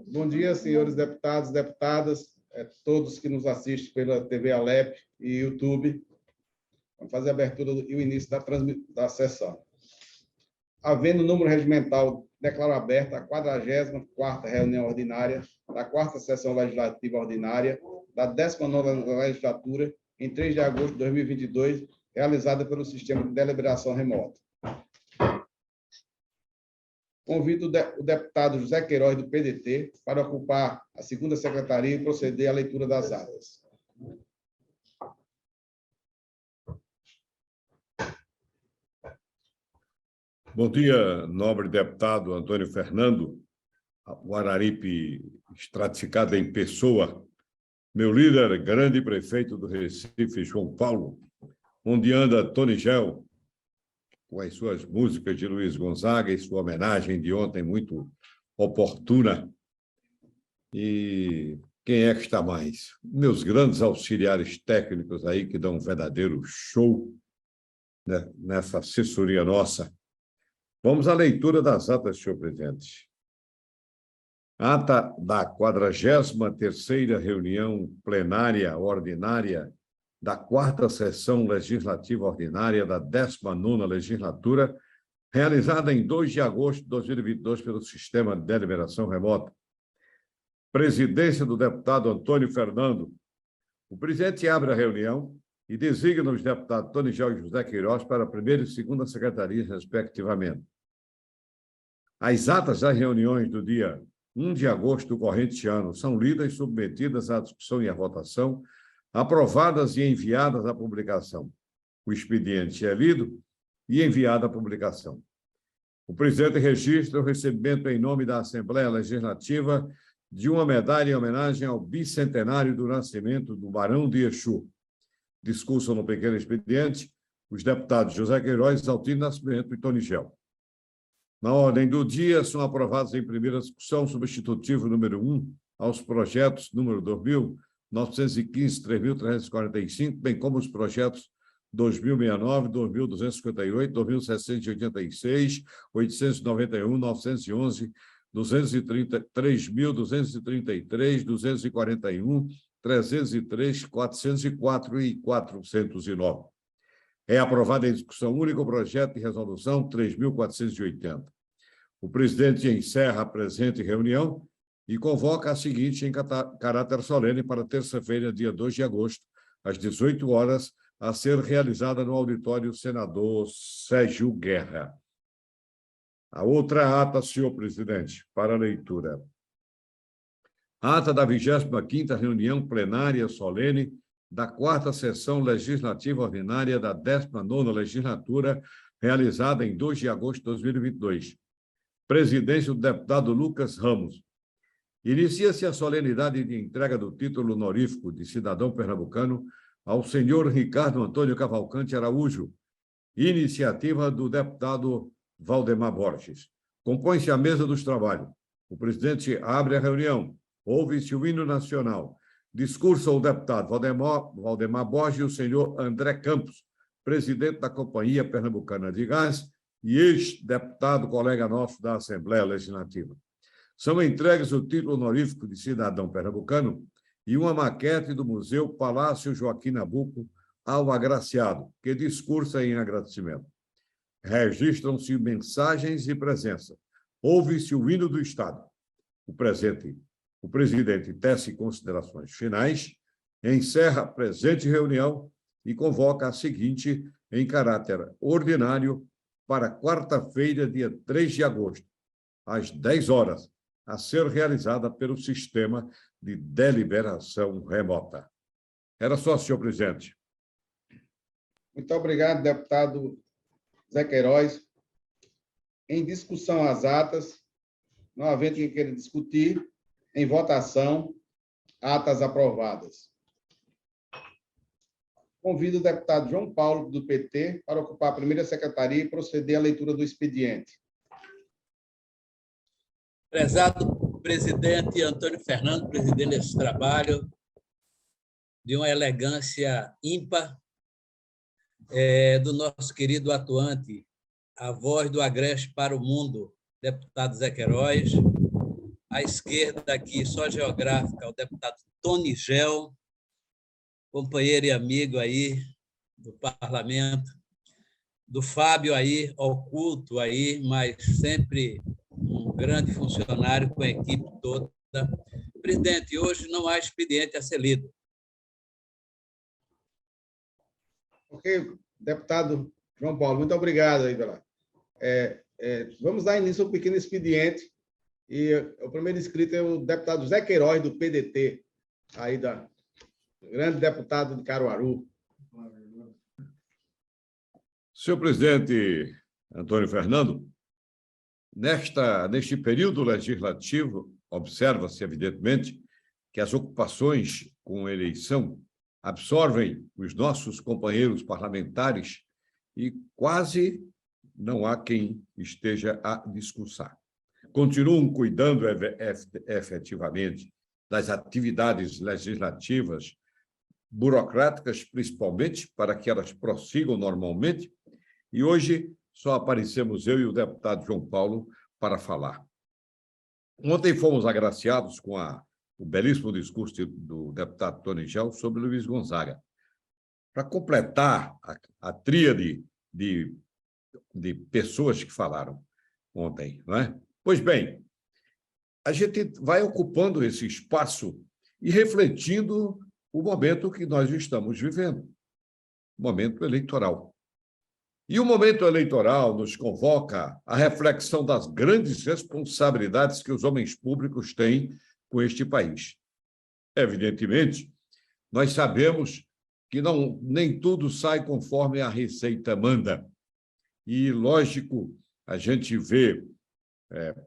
Bom dia, senhores deputados, deputadas, todos que nos assistem pela TV Alep e YouTube. Vamos fazer a abertura e o início da sessão. Havendo número regimental, declaro aberta a 44ª reunião ordinária da 4ª Sessão Legislativa Ordinária da 19ª Legislatura, em 3 de agosto de 2022, realizada pelo Sistema de Deliberação Remota. Convido o deputado José Queiroz, do PDT, para ocupar a 2ª secretaria e proceder à leitura das atas. Bom dia, nobre deputado Antônio Fernando, o Araripe estratificado em pessoa, meu líder, grande prefeito do Recife, João Paulo, onde anda Tony Gel, com as suas músicas de Luiz Gonzaga e sua homenagem de ontem muito oportuna. E quem é que está mais? Meus grandes auxiliares técnicos aí que dão um verdadeiro show, né, nessa assessoria nossa. Vamos à leitura das atas, senhor presidente. Ata da 43ª reunião plenária ordinária da 4ª Sessão Legislativa Ordinária da 19ª Legislatura, realizada em 2 de agosto de 2022 pelo Sistema de Deliberação Remota. Presidência do deputado Antônio Fernando. O presidente abre a reunião e designa os deputados Tony Gel e José Queiroz para a 1ª e 2ª secretarias, respectivamente. As atas das reuniões do dia 1 de agosto do corrente ano são lidas e submetidas à discussão e à votação, aprovadas e enviadas à publicação. O expediente é lido e enviado à publicação. O presidente registra o recebimento em nome da Assembleia Legislativa de uma medalha em homenagem ao bicentenário do nascimento do Barão de Exu. Discussam no pequeno expediente os deputados José Queiroz, Altino Nascimento e Tony Gel. Na ordem do dia, são aprovados em primeira discussão substitutivo número 1 aos projetos número 2.915, 3.345, bem como os projetos 2069, 2.258, 2.786, 891, 911, 230, 3.233, 241, 303, 404 e 409. É aprovado em discussão única o projeto de resolução 3.480. O presidente encerra a presente reunião e convoca a seguinte em caráter solene para terça-feira, dia 2 de agosto, às 18 horas, a ser realizada no auditório Senador Sérgio Guerra. A outra ata, senhor presidente, para leitura. Ata da 25ª reunião plenária solene da 4ª Sessão Legislativa Ordinária da 19ª Legislatura, realizada em 2 de agosto de 2022. Presidência do deputado Lucas Ramos. Inicia-se a solenidade de entrega do título honorífico de cidadão pernambucano ao senhor Ricardo Antônio Cavalcante Araújo, iniciativa do deputado Valdemar Borges. Compõe-se a mesa dos trabalhos. O presidente abre a reunião. Ouve-se o hino nacional. Discurso ao deputado Valdemar Borges e o senhor André Campos, presidente da Companhia Pernambucana de Gás e ex-deputado colega nosso da Assembleia Legislativa. São entregues o título honorífico de cidadão pernambucano e uma maquete do Museu Palácio Joaquim Nabuco ao agraciado, que discursa em agradecimento. Registram-se mensagens e presença. Ouve-se o hino do Estado. O presidente tece considerações finais, encerra a presente reunião e convoca a seguinte em caráter ordinário para quarta-feira, dia 3 de agosto, às 10 horas, a ser realizada pelo Sistema de Deliberação Remota. Era só, senhor presidente. Muito obrigado, deputado Zé Queiroz. Em discussão às atas, não havendo quem queira discutir, em votação, atas aprovadas. Convido o deputado João Paulo, do PT, para ocupar a 1ª secretaria e proceder à leitura do expediente. Prezado presidente Antônio Fernando, presidente desse trabalho, de uma elegância ímpar, do nosso querido atuante, a voz do Agreste para o mundo, deputado Zé Queiroz, À esquerda aqui, só geográfica, o deputado Tony Gel, companheiro e amigo aí do parlamento, do Fábio aí, oculto aí, mas sempre um grande funcionário com a equipe toda. Presidente, hoje não há expediente a ser lido. Ok, deputado João Paulo, muito obrigado aí, Belar. Vamos dar início ao pequeno expediente. E o primeiro inscrito é o deputado José Queiroz, do PDT, aí grande deputado de Caruaru. Senhor presidente Antônio Fernando, neste período legislativo, observa-se, evidentemente, que as ocupações com eleição absorvem os nossos companheiros parlamentares e quase não há quem esteja a discursar. Continuam cuidando efetivamente das atividades legislativas, burocráticas, principalmente, para que elas prossigam normalmente, e hoje só aparecemos eu e o deputado João Paulo para falar. Ontem fomos agraciados com o belíssimo discurso do deputado Tony Gel sobre Luiz Gonzaga. Para completar a tríade de pessoas que falaram ontem, não é? Pois bem, a gente vai ocupando esse espaço e refletindo o momento que nós estamos vivendo, momento eleitoral. E o momento eleitoral nos convoca à reflexão das grandes responsabilidades que os homens públicos têm com este país. Evidentemente, nós sabemos que nem tudo sai conforme a receita manda. E, lógico, a gente vê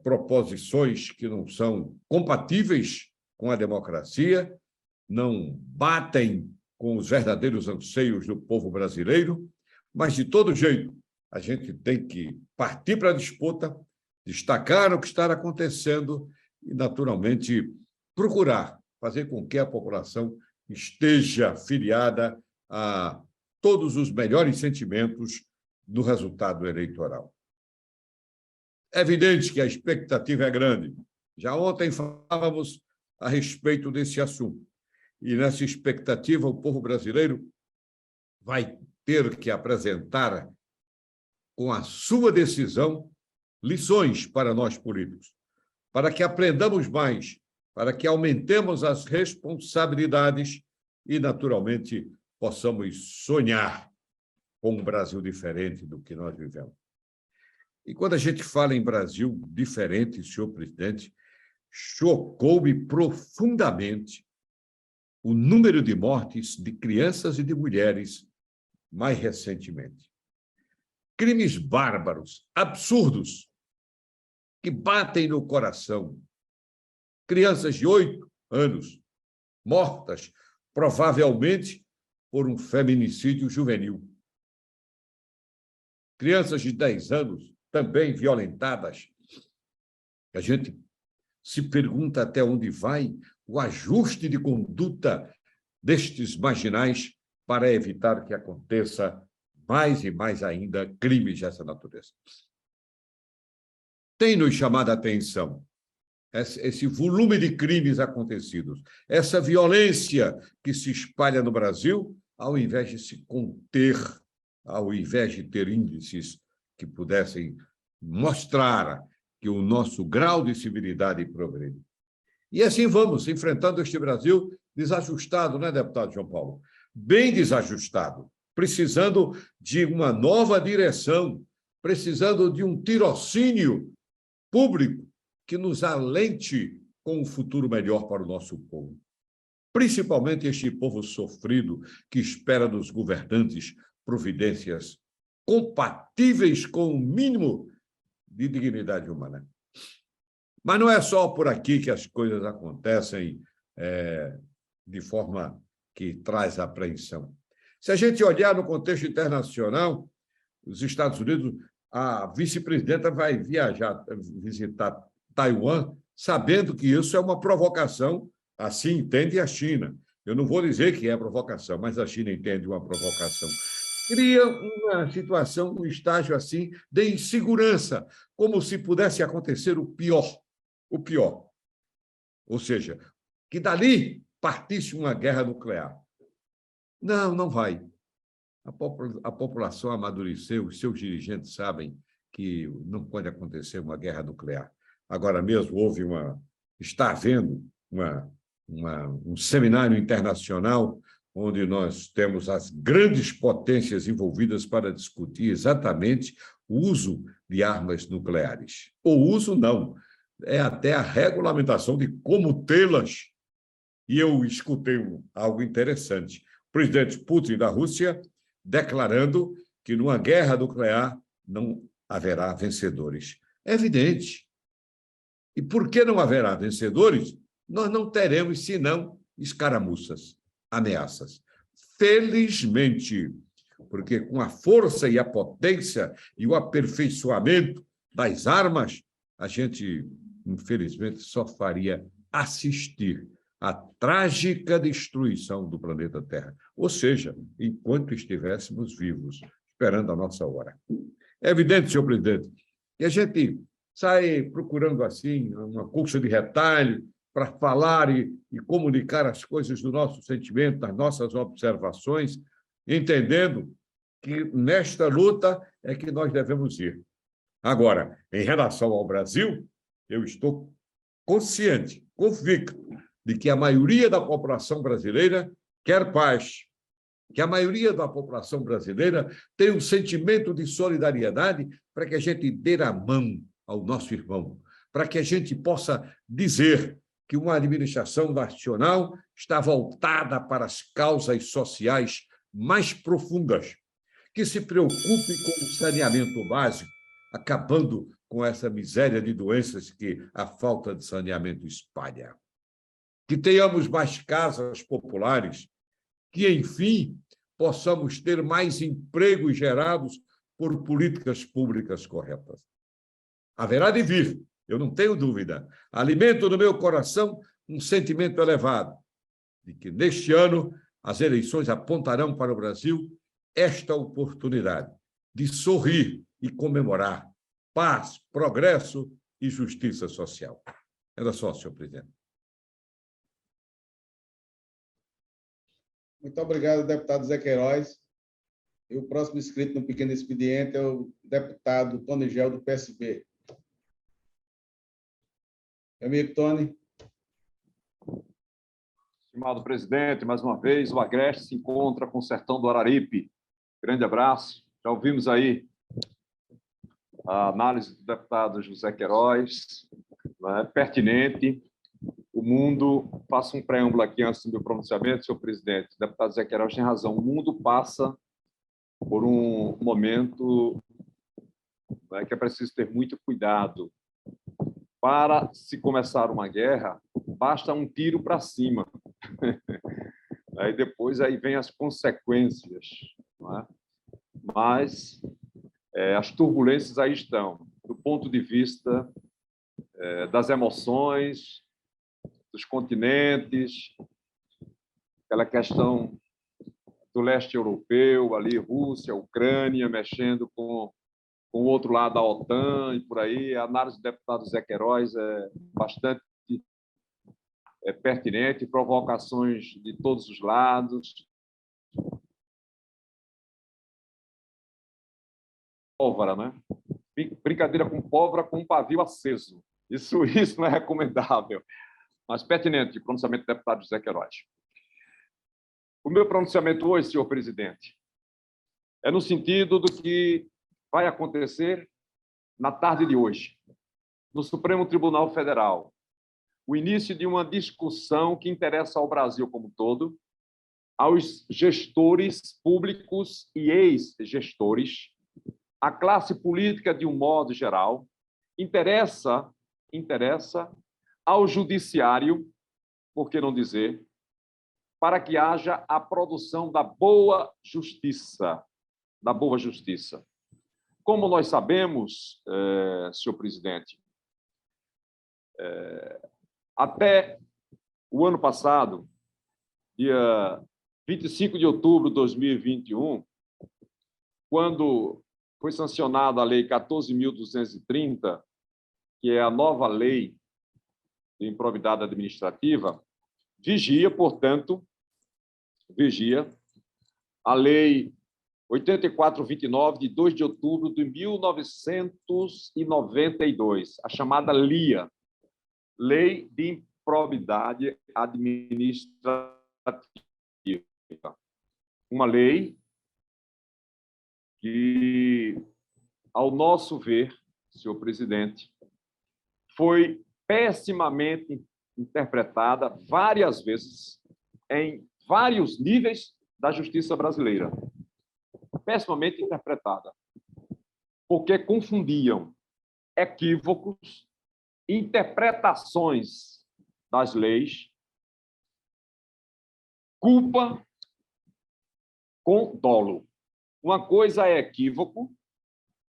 proposições que não são compatíveis com a democracia, não batem com os verdadeiros anseios do povo brasileiro, mas, de todo jeito, a gente tem que partir para a disputa, destacar o que está acontecendo e, naturalmente, procurar fazer com que a população esteja filiada a todos os melhores sentimentos do resultado eleitoral. É evidente que a expectativa é grande. Já ontem falávamos a respeito desse assunto. E, nessa expectativa, o povo brasileiro vai ter que apresentar, com a sua decisão, lições para nós políticos, para que aprendamos mais, para que aumentemos as responsabilidades e, naturalmente, possamos sonhar com um Brasil diferente do que nós vivemos. E quando a gente fala em Brasil diferente, senhor presidente, chocou-me profundamente o número de mortes de crianças e de mulheres mais recentemente. Crimes bárbaros, absurdos, que batem no coração. Crianças de 8 anos mortas, provavelmente por um feminicídio juvenil. Crianças de 10 anos também violentadas. A gente se pergunta até onde vai o ajuste de conduta destes marginais para evitar que aconteça mais e mais ainda crimes dessa natureza. Tem nos chamado a atenção esse volume de crimes acontecidos, essa violência que se espalha no Brasil, ao invés de se conter, ao invés de ter índices que pudessem mostrar que o nosso grau de civilidade progride. E assim vamos, enfrentando este Brasil desajustado, né, deputado João Paulo? Bem desajustado, precisando de uma nova direção, precisando de um tirocínio público que nos alente com um futuro melhor para o nosso povo. Principalmente este povo sofrido que espera dos governantes providências compatíveis com o mínimo de dignidade humana. Mas não é só por aqui que as coisas acontecem de forma que traz apreensão. Se a gente olhar no contexto internacional, os Estados Unidos, a vice-presidenta vai visitar Taiwan, sabendo que isso é uma provocação, assim entende a China. Eu não vou dizer que é provocação, mas a China entende uma provocação. Cria uma situação, um estágio assim de insegurança, como se pudesse acontecer o pior. ou seja, que dali partisse uma guerra nuclear. Não, não vai. A população amadureceu, os seus dirigentes sabem que não pode acontecer uma guerra nuclear. Agora mesmo está havendo um seminário internacional onde nós temos as grandes potências envolvidas para discutir exatamente o uso de armas nucleares. O uso não, é até a regulamentação de como tê-las. E eu escutei algo interessante. O presidente Putin da Rússia declarando que numa guerra nuclear não haverá vencedores. É evidente. E por que não haverá vencedores? Nós não teremos, senão, escaramuças, ameaças. Felizmente, porque com a força e a potência e o aperfeiçoamento das armas, a gente, infelizmente, só faria assistir à trágica destruição do planeta Terra. Ou seja, enquanto estivéssemos vivos, esperando a nossa hora. É evidente, senhor presidente, que a gente sai procurando, assim, uma cursa de retalho para falar e comunicar as coisas do nosso sentimento, das nossas observações, entendendo que nesta luta é que nós devemos ir. Agora, em relação ao Brasil, eu estou consciente, convicto, de que a maioria da população brasileira quer paz, que a maioria da população brasileira tem um sentimento de solidariedade para que a gente dê a mão ao nosso irmão, para que a gente possa dizer que uma administração nacional está voltada para as causas sociais mais profundas, que se preocupe com o saneamento básico, acabando com essa miséria de doenças que a falta de saneamento espalha. Que tenhamos mais casas populares, que, enfim, possamos ter mais empregos gerados por políticas públicas corretas. Haverá de vir, eu não tenho dúvida. Alimento no meu coração um sentimento elevado de que, neste ano, as eleições apontarão para o Brasil esta oportunidade de sorrir e comemorar paz, progresso e justiça social. Era só, senhor presidente. Muito obrigado, deputado Zé Queiroz. E o próximo inscrito no pequeno expediente é o deputado Tony Gel, do PSB. Meu amigo Tony. Estimado presidente, mais uma vez, o Agreste se encontra com o sertão do Araripe. Grande abraço. Já ouvimos aí a análise do deputado José Queiroz, né, pertinente. O mundo, faço um preâmbulo aqui antes do meu pronunciamento, senhor presidente. O deputado Zé Queiroz tem razão. O mundo passa por um momento, né, que é preciso ter muito cuidado. Para se começar uma guerra, basta um tiro para cima. Aí depois aí vem as consequências. Não é? Mas as turbulências aí estão, do ponto de vista das emoções, dos continentes, aquela questão do leste europeu, ali, Rússia, Ucrânia, mexendo com o outro lado da OTAN e por aí. A análise do deputado Zé Queiroz é bastante pertinente, provocações de todos os lados. Pólvora, né? Brincadeira com pólvora com um pavio aceso. Isso não é recomendável. Mas pertinente, pronunciamento do deputado José Queiroz. O meu pronunciamento hoje, senhor presidente, é no sentido do que vai acontecer na tarde de hoje, no Supremo Tribunal Federal. O início de uma discussão que interessa ao Brasil como um todo, aos gestores públicos e ex-gestores, à classe política de um modo geral, interessa ao judiciário, por que não dizer, para que haja a produção da boa justiça, Como nós sabemos, senhor presidente, até o ano passado, dia 25 de outubro de 2021, quando foi sancionada a Lei 14.230, que é a nova lei de improbidade administrativa vigia, portanto, a Lei 8429, de 2 de outubro de 1992, a chamada LIA, Lei de Improbidade Administrativa. Uma lei que, ao nosso ver, senhor presidente, foi pessimamente interpretada várias vezes em vários níveis da justiça brasileira. Pessimamente interpretada, porque confundiam equívocos, interpretações das leis, culpa com dolo. Uma coisa é equívoco,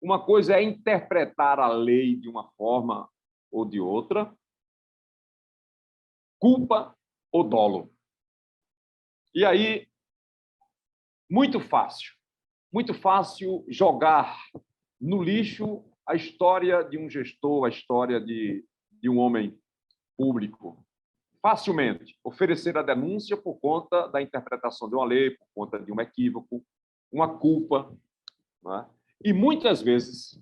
uma coisa é interpretar a lei de uma forma ou de outra, culpa ou dolo. E aí, muito fácil jogar no lixo a história de um gestor, a história de um homem público. Facilmente oferecer a denúncia por conta da interpretação de uma lei, por conta de um equívoco, uma culpa, né? E muitas vezes,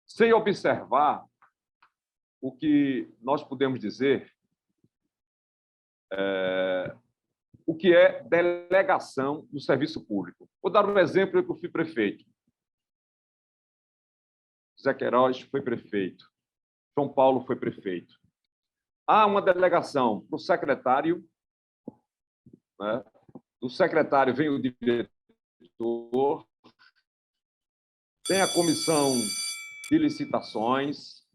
sem observar o que nós podemos dizer, o que é delegação do serviço público. Vou dar um exemplo que eu fui prefeito. Zé Queiroz foi prefeito. João Paulo foi prefeito. Há uma delegação para o secretário, né? Do secretário vem o diretor, tem a comissão de licitações,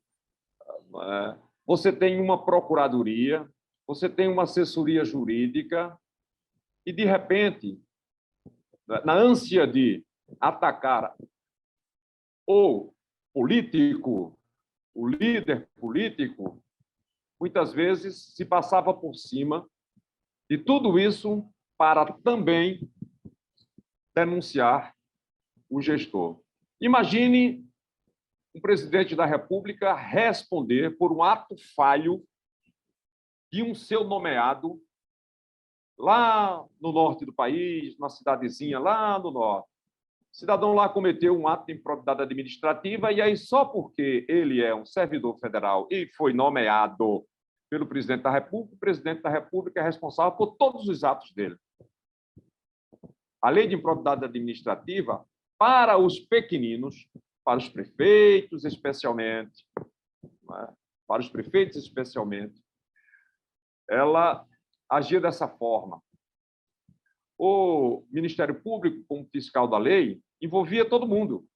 né? Você tem uma procuradoria, você tem uma assessoria jurídica e, de repente, na ânsia de atacar o político, o líder político, muitas vezes se passava por cima de tudo isso para também denunciar o gestor. Imagine um presidente da República responder por um ato falho de um seu nomeado lá no norte do país, na cidadezinha lá no norte. O cidadão lá cometeu um ato de improbidade administrativa e aí só porque ele é um servidor federal e foi nomeado pelo presidente da República, o presidente da República é responsável por todos os atos dele. A lei de improbidade administrativa, para os pequeninos, para os prefeitos especialmente, né? Para os prefeitos especialmente, ela agia dessa forma. O Ministério Público, como fiscal da lei, envolvia todo mundo.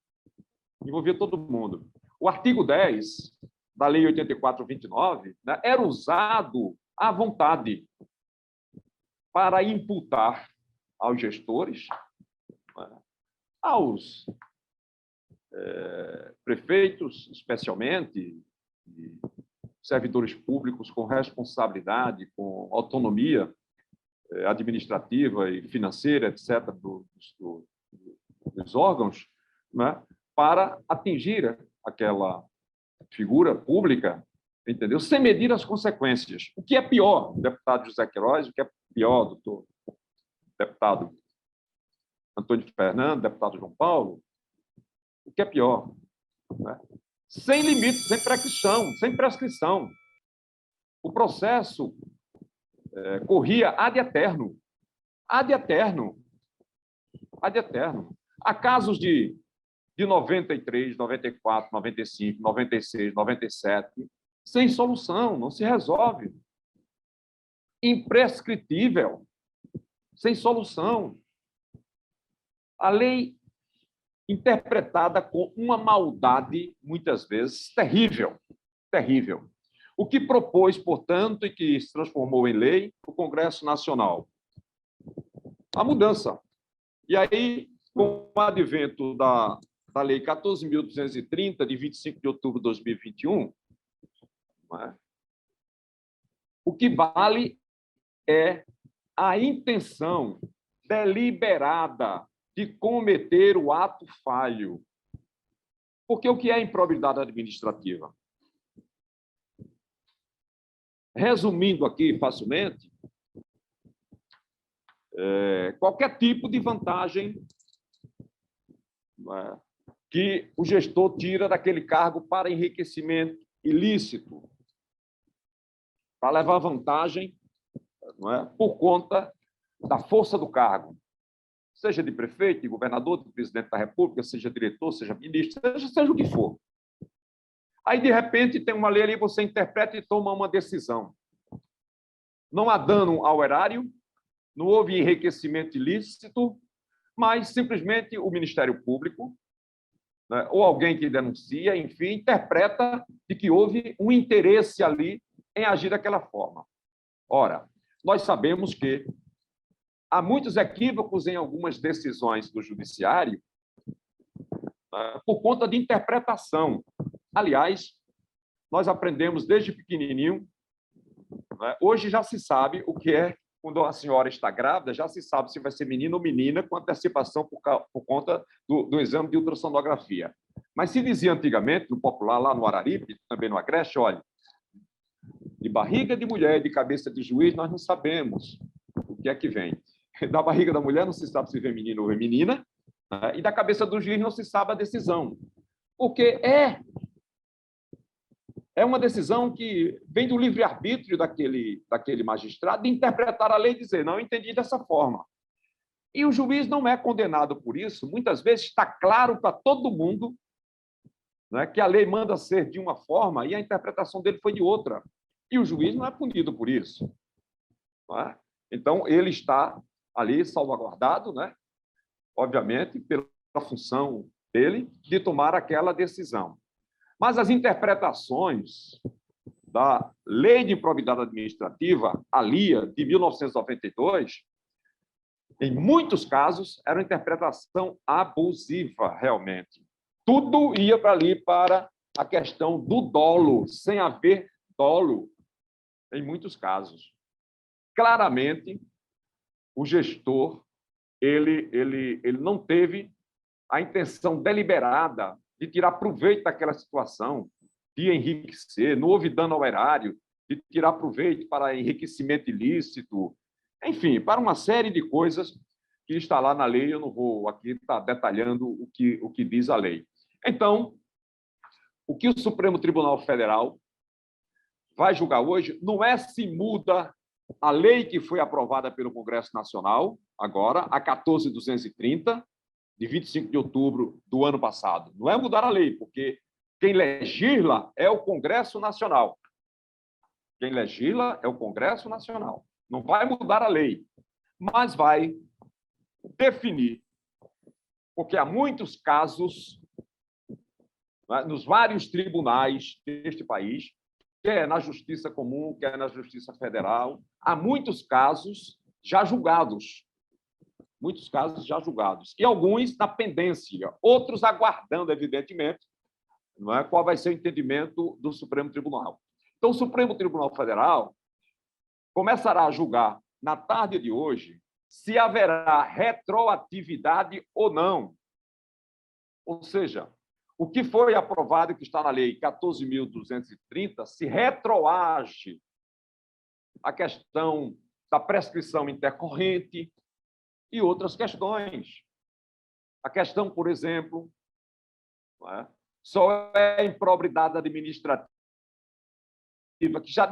O artigo 10 da Lei 8429, né, era usado à vontade para imputar aos gestores, né, aos prefeitos, especialmente, e servidores públicos com responsabilidade, com autonomia administrativa e financeira, etc., dos órgãos, né, para atingir aquela figura pública, entendeu? Sem medir as consequências. O que é pior, deputado José Queiroz, o que é pior, doutor deputado Antônio Fernando, deputado João Paulo, o que é pior, né? Sem limite, sem prescrição. O processo corria ad eterno. Há casos de 93, 94, 95, 96, 97, sem solução, não se resolve. Imprescritível, sem solução. A lei interpretada com uma maldade, muitas vezes, terrível. O que propôs, portanto, e que se transformou em lei, o Congresso Nacional? A mudança. E aí, com o advento da Lei 14.230, de 25 de outubro de 2021, né, o que vale é a intenção deliberada de cometer o ato falho. Porque o que é improbidade administrativa? resumindo aqui facilmente, qualquer tipo de vantagem, né, que o gestor tira daquele cargo para enriquecimento ilícito, para levar vantagem, não é, por conta da força do cargo, seja de prefeito, de governador, de presidente da República, seja diretor, seja ministro, seja o que for. Aí, de repente, tem uma lei ali, você interpreta e toma uma decisão. Não há dano ao erário, não houve enriquecimento ilícito, mas simplesmente o Ministério Público, né, ou alguém que denuncia, enfim, interpreta de que houve um interesse ali em agir daquela forma. Ora, nós sabemos que há muitos equívocos em algumas decisões do Judiciário, né, por conta de interpretação. Aliás, nós aprendemos desde pequenininho, né, hoje já se sabe o que é quando a senhora está grávida, já se sabe se vai ser menino ou menina com antecipação por conta do exame de ultrassonografia. Mas se dizia antigamente, no popular, lá no Araripe, também no Agreste, olha, de barriga de mulher e de cabeça de juiz, nós não sabemos o que é que vem. Da barriga da mulher não se sabe se vem menino ou vem menina, né? E da cabeça do juiz não se sabe a decisão. Porque é uma decisão que vem do livre-arbítrio daquele magistrado de interpretar a lei e dizer, não, eu entendi dessa forma. E o juiz não é condenado por isso. Muitas vezes está claro para todo mundo, né, que a lei manda ser de uma forma e a interpretação dele foi de outra. E o juiz não é punido por isso. Não é? Então, ele está ali salvaguardado, né, obviamente, pela função dele de tomar aquela decisão. Mas as interpretações da Lei de Improbidade Administrativa, a LIA, de 1992, em muitos casos, era uma interpretação abusiva, realmente. Tudo ia para ali para a questão do dolo, sem haver dolo, em muitos casos. Claramente, o gestor ele não teve a intenção deliberada de tirar proveito daquela situação, de enriquecer, não houve dano ao erário, de tirar proveito para enriquecimento ilícito, enfim, para uma série de coisas que está lá na lei, eu não vou aqui estar detalhando o que diz a lei. Então, o que o Supremo Tribunal Federal vai julgar hoje não é se muda a lei que foi aprovada pelo Congresso Nacional, agora, a 14.230, de 25 de outubro do ano passado. Não é mudar a lei, porque quem legisla é o Congresso Nacional. Quem legisla é o Congresso Nacional. Não vai mudar a lei, mas vai definir, porque há muitos casos, né, nos vários tribunais deste país, quer na Justiça Comum, quer na Justiça Federal, há muitos casos já julgados. Muitos casos já julgados. E alguns na pendência, outros aguardando, evidentemente, não é, qual vai ser o entendimento do Supremo Tribunal. Então, o Supremo Tribunal Federal começará a julgar, na tarde de hoje, se haverá retroatividade ou não. Ou seja, o que foi aprovado, que está na Lei 14.230, se retroage a questão da prescrição intercorrente e outras questões. A questão, por exemplo, só é improbidade administrativa, que já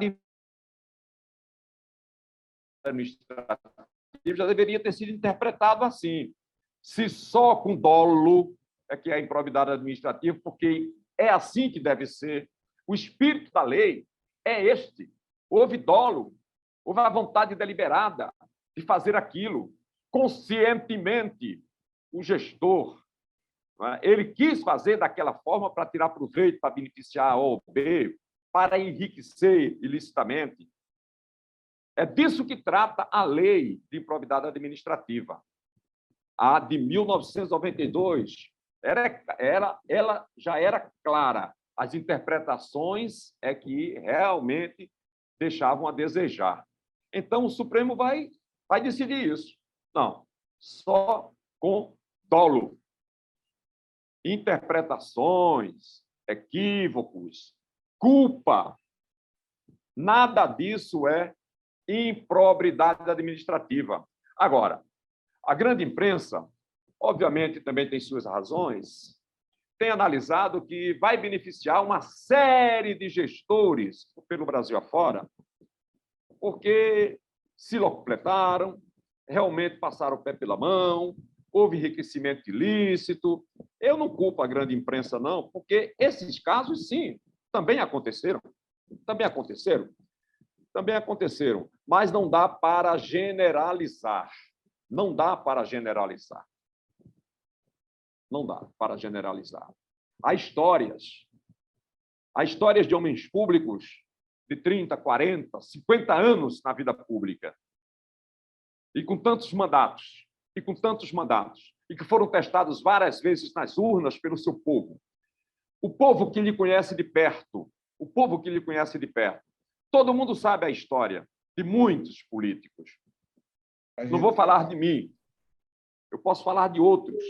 deveria ter sido interpretado assim. Se só com dolo é que é improbidade administrativa, porque é assim que deve ser. O espírito da lei é este. Houve dolo, houve a vontade deliberada de fazer aquilo. Conscientemente, o gestor, ele quis fazer daquela forma para tirar proveito, para beneficiar A ou B, para enriquecer ilicitamente. É disso que trata a lei de improbidade administrativa. A de 1992, ela já era clara. As interpretações é que realmente deixavam a desejar. Então, o Supremo vai decidir isso. Não, só com dolo. Interpretações, equívocos, culpa, Nada disso é improbidade administrativa. Agora, a grande imprensa, obviamente, também tem suas razões, tem analisado que vai beneficiar uma série de gestores pelo Brasil afora, porque se locupletaram, realmente passaram o pé pela mão, houve enriquecimento ilícito. Eu não culpo a grande imprensa, não, porque esses casos, sim, também aconteceram. Também aconteceram. Também aconteceram. Mas não dá para generalizar. Não dá para generalizar. Não dá para generalizar. Há histórias de homens públicos de 30, 40, 50 anos na vida pública, e com tantos mandatos, e que foram testados várias vezes nas urnas pelo seu povo. O povo que lhe conhece de perto, Todo mundo sabe a história de muitos políticos. Não vou falar de mim, eu posso falar de outros,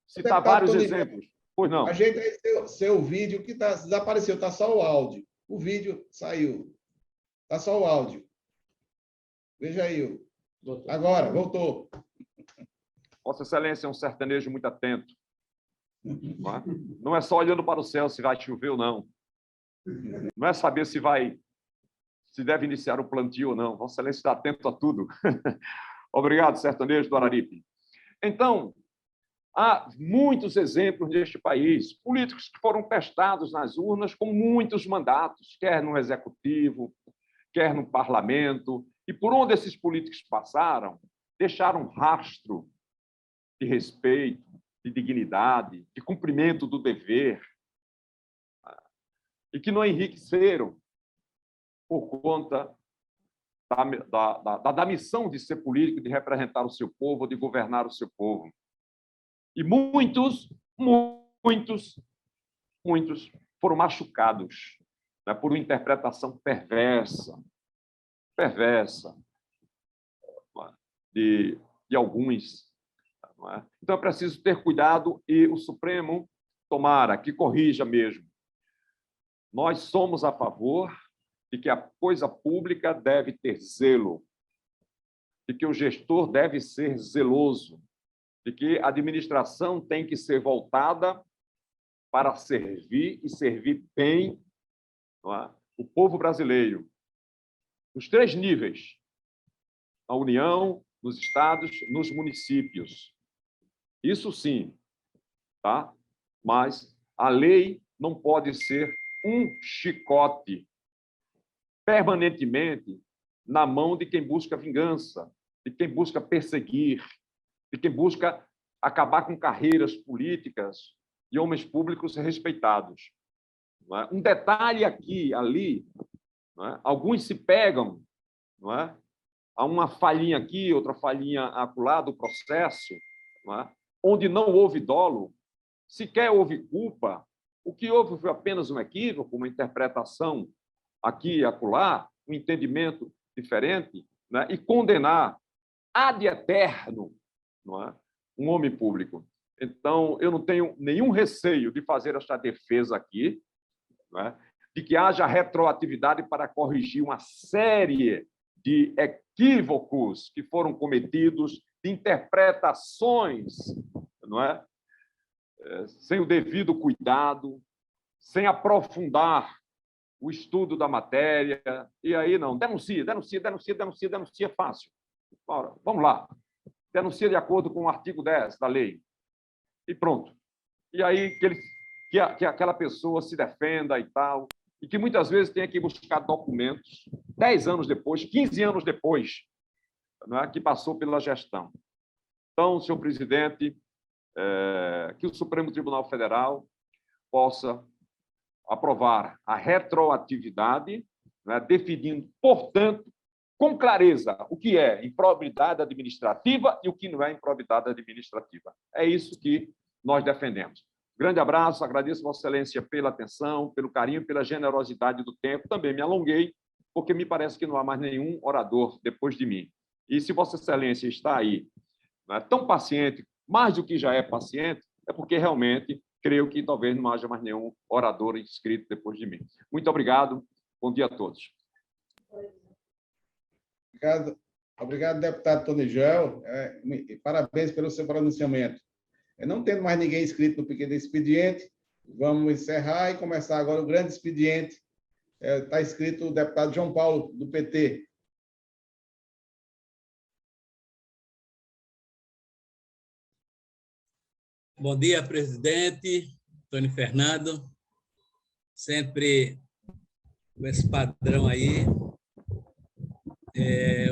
citar vários exemplos. Pois não. A gente aí, seu vídeo que desapareceu, está só o áudio. O vídeo saiu. Está só o áudio. Veja aí. Agora, voltou. Vossa Excelência é um sertanejo muito atento. Não é só olhando para o céu se vai chover ou não. Não é saber se deve iniciar o plantio ou não. Vossa Excelência está atento a tudo. Obrigado, sertanejo do Araripe. Então, há muitos exemplos neste país, políticos que foram testados nas urnas com muitos mandatos, quer no executivo, quer no parlamento, e por onde esses políticos passaram, deixaram um rastro de respeito, de dignidade, de cumprimento do dever, e que não enriqueceram por conta da missão de ser político, de representar o seu povo, de governar o seu povo. E muitos foram machucados, né, por uma interpretação perversa de alguns. Não é? Então, é preciso ter cuidado e o Supremo, tomara que corrija mesmo. Nós somos a favor de que a coisa pública deve ter zelo, de que o gestor deve ser zeloso, de que a administração tem que ser voltada para servir e servir bem, não é, o povo brasileiro, nos 3 níveis, na União, nos estados, nos municípios. Isso sim, tá? Mas a lei não pode ser um chicote permanentemente na mão de quem busca vingança, de quem busca perseguir, de quem busca acabar com carreiras políticas de homens públicos respeitados. Não é? Um detalhe aqui, ali, não é? Alguns se pegam, não é? Há uma falhinha aqui, outra falhinha acolá do processo, não é? Onde não houve dolo, sequer houve culpa. O que houve foi apenas um equívoco, uma interpretação aqui e acolá, um entendimento diferente, né? E condenar ad eterno, não é? Um homem público. Então, eu não tenho nenhum receio de fazer esta defesa aqui, não é? De que haja retroatividade para corrigir uma série de equívocos que foram cometidos, de interpretações, não é? Sem o devido cuidado, sem aprofundar o estudo da matéria, e aí não, denuncia fácil. Ora, vamos lá, denuncia de acordo com o artigo 10 da lei, e pronto. E aí que aquela pessoa se defenda e tal, e que muitas vezes tenha que buscar documentos 10 anos depois, 15 anos depois, não é, que passou pela gestão. Então, senhor presidente, que o Supremo Tribunal Federal possa aprovar a retroatividade, né, definindo, portanto, com clareza o que é improbidade administrativa e o que não é improbidade administrativa. É isso que nós defendemos. Grande abraço, agradeço Vossa Excelência pela atenção, pelo carinho, pela generosidade do tempo. Também me alonguei, porque me parece que não há mais nenhum orador depois de mim. E se Vossa Excelência está aí, né, tão paciente, mais do que já é paciente, é porque realmente creio que talvez não haja mais nenhum orador inscrito depois de mim. Muito obrigado, bom dia a todos. Obrigado, deputado Tonigel. E parabéns pelo seu pronunciamento. Não tendo mais ninguém inscrito no pequeno expediente, vamos encerrar e começar agora o grande expediente. Está inscrito o deputado João Paulo, do PT. Bom dia, presidente Antônio Fernando. Sempre com esse padrão aí.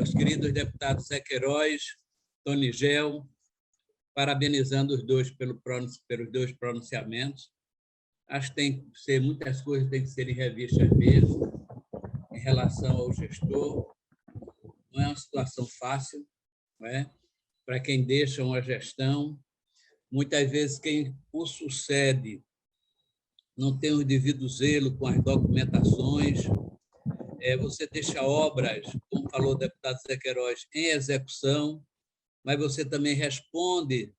Os queridos deputados Zé Queiroz, Tonigel, parabenizando os dois pelos dois pronunciamentos. Acho que tem que ser, muitas coisas têm que serem revistas mesmo em relação ao gestor. Não é uma situação fácil, não é? Para quem deixa uma gestão. Muitas vezes quem o sucede não tem o devido zelo com as documentações. Você deixa obras, como falou o deputado Zé Queiroz, em execução, mas você também responde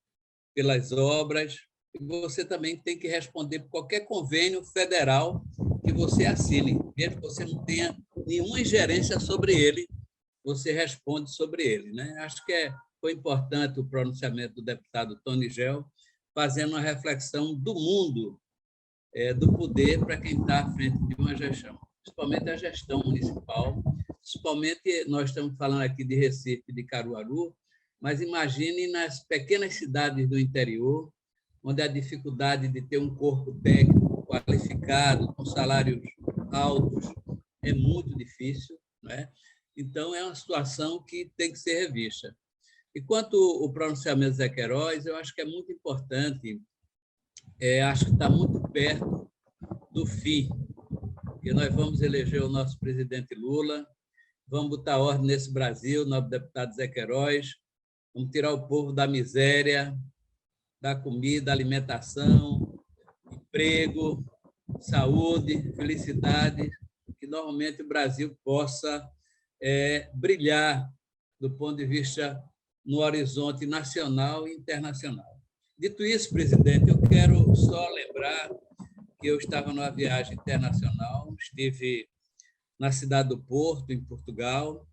pelas obras e você também tem que responder por qualquer convênio federal que você assine. Mesmo que você não tenha nenhuma ingerência sobre ele, você responde sobre ele, né? Acho que foi importante o pronunciamento do deputado Tonigel, fazendo uma reflexão do mundo, do poder para quem está à frente de uma gestão, principalmente a gestão municipal, principalmente nós estamos falando aqui de Recife, de Caruaru, mas imagine nas pequenas cidades do interior, onde a dificuldade de ter um corpo técnico qualificado, com salários altos, é muito difícil, né? Então, é uma situação que tem que ser revista. E quanto ao pronunciamento de Zé Queiroz, eu acho que é muito importante, acho que está muito perto do fim, porque nós vamos eleger o nosso presidente Lula, vamos botar ordem nesse Brasil, nosso deputado Zé Queiroz, vamos tirar o povo da miséria, da comida, alimentação, emprego, saúde, felicidade, que normalmente o Brasil possa brilhar do ponto de vista no horizonte nacional e internacional. Dito isso, presidente, eu quero só lembrar que eu estava numa viagem internacional, estive na cidade do Porto, em Portugal,